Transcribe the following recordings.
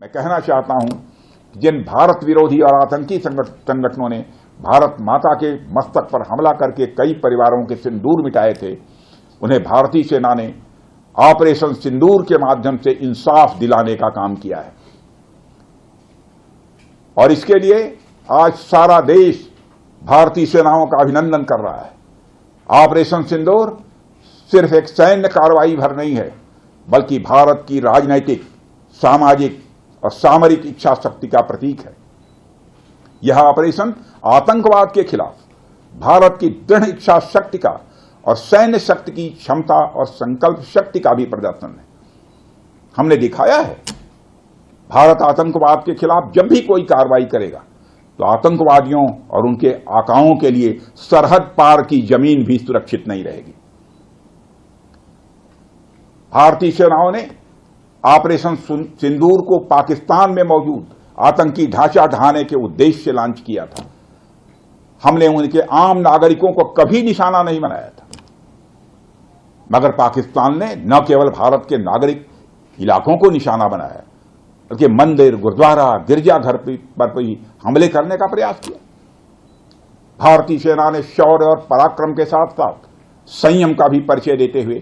मैं कहना चाहता हूं कि जिन भारत विरोधी और आतंकी संगठनों ने भारत माता के मस्तक पर हमला करके कई परिवारों के सिंदूर मिटाए थे, उन्हें भारतीय सेना ने ऑपरेशन सिंदूर के माध्यम से इंसाफ दिलाने का काम किया है। और इसके लिए आज सारा देश भारतीय सेनाओं का अभिनंदन कर रहा है। ऑपरेशन सिंदूर सिर्फ एक सैन्य कार्रवाई भर नहीं है, बल्कि भारत की राजनैतिक, सामाजिक और सामरिक इच्छा शक्ति का प्रतीक है। यह ऑपरेशन आतंकवाद के खिलाफ भारत की दृढ़ इच्छा शक्ति का और सैन्य शक्ति की क्षमता और संकल्प शक्ति का भी प्रदर्शन है। हमने दिखाया है, भारत आतंकवाद के खिलाफ जब भी कोई कार्रवाई करेगा तो आतंकवादियों और उनके आकाओं के लिए सरहद पार की जमीन भी सुरक्षित नहीं रहेगी। भारतीय सेनाओं ने ऑपरेशन सिंदूर को पाकिस्तान में मौजूद आतंकी ढांचा ढहाने के उद्देश्य से लॉन्च किया था। हमने उनके आम नागरिकों को कभी निशाना नहीं बनाया था, मगर पाकिस्तान ने न केवल भारत के नागरिक इलाकों को निशाना बनाया, बल्कि मंदिर, गुरुद्वारा, गिरजाघर पर भी हमले करने का प्रयास किया। भारतीय सेना ने शौर्य और पराक्रम के साथ साथ संयम का भी परिचय देते हुए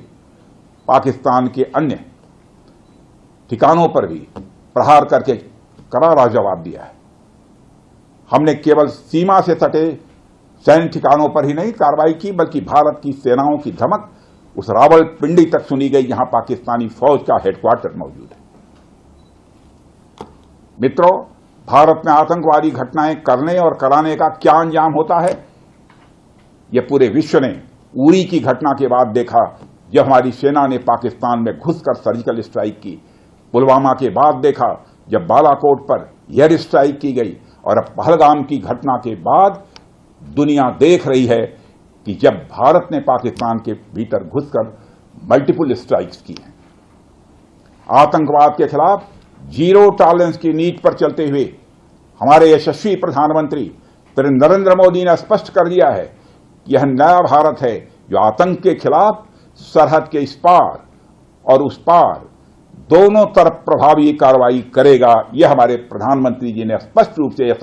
पाकिस्तान के अन्य ठिकानों पर भी प्रहार करके करारा जवाब दिया है। हमने केवल सीमा से सटे सैन्य ठिकानों पर ही नहीं कार्रवाई की, बल्कि भारत की सेनाओं की धमक उस रावलपिंडी तक सुनी गई जहां पाकिस्तानी फौज का हेडक्वार्टर मौजूद है। मित्रों, भारत में आतंकवादी घटनाएं करने और कराने का क्या अंजाम होता है, यह पूरे विश्व ने उरी की घटना के बाद देखा, जब हमारी सेना ने पाकिस्तान में घुसकर सर्जिकल स्ट्राइक की। पुलवामा के बाद देखा, जब बालाकोट पर एयर स्ट्राइक की गई। और अब पहलगाम की घटना के बाद दुनिया देख रही है कि जब भारत ने पाकिस्तान के भीतर घुसकर मल्टीपल स्ट्राइक्स की हैं। आतंकवाद के खिलाफ जीरो टॉलरेंस की नीति पर चलते हुए हमारे यशस्वी प्रधानमंत्री श्री नरेंद्र मोदी ने स्पष्ट कर दिया है कि यह नया भारत है जो आतंक के खिलाफ सरहद के इस पार और उस पार दोनों तरफ प्रभावी कार्रवाई करेगा। यह हमारे प्रधानमंत्री जी ने स्पष्ट रूप से यह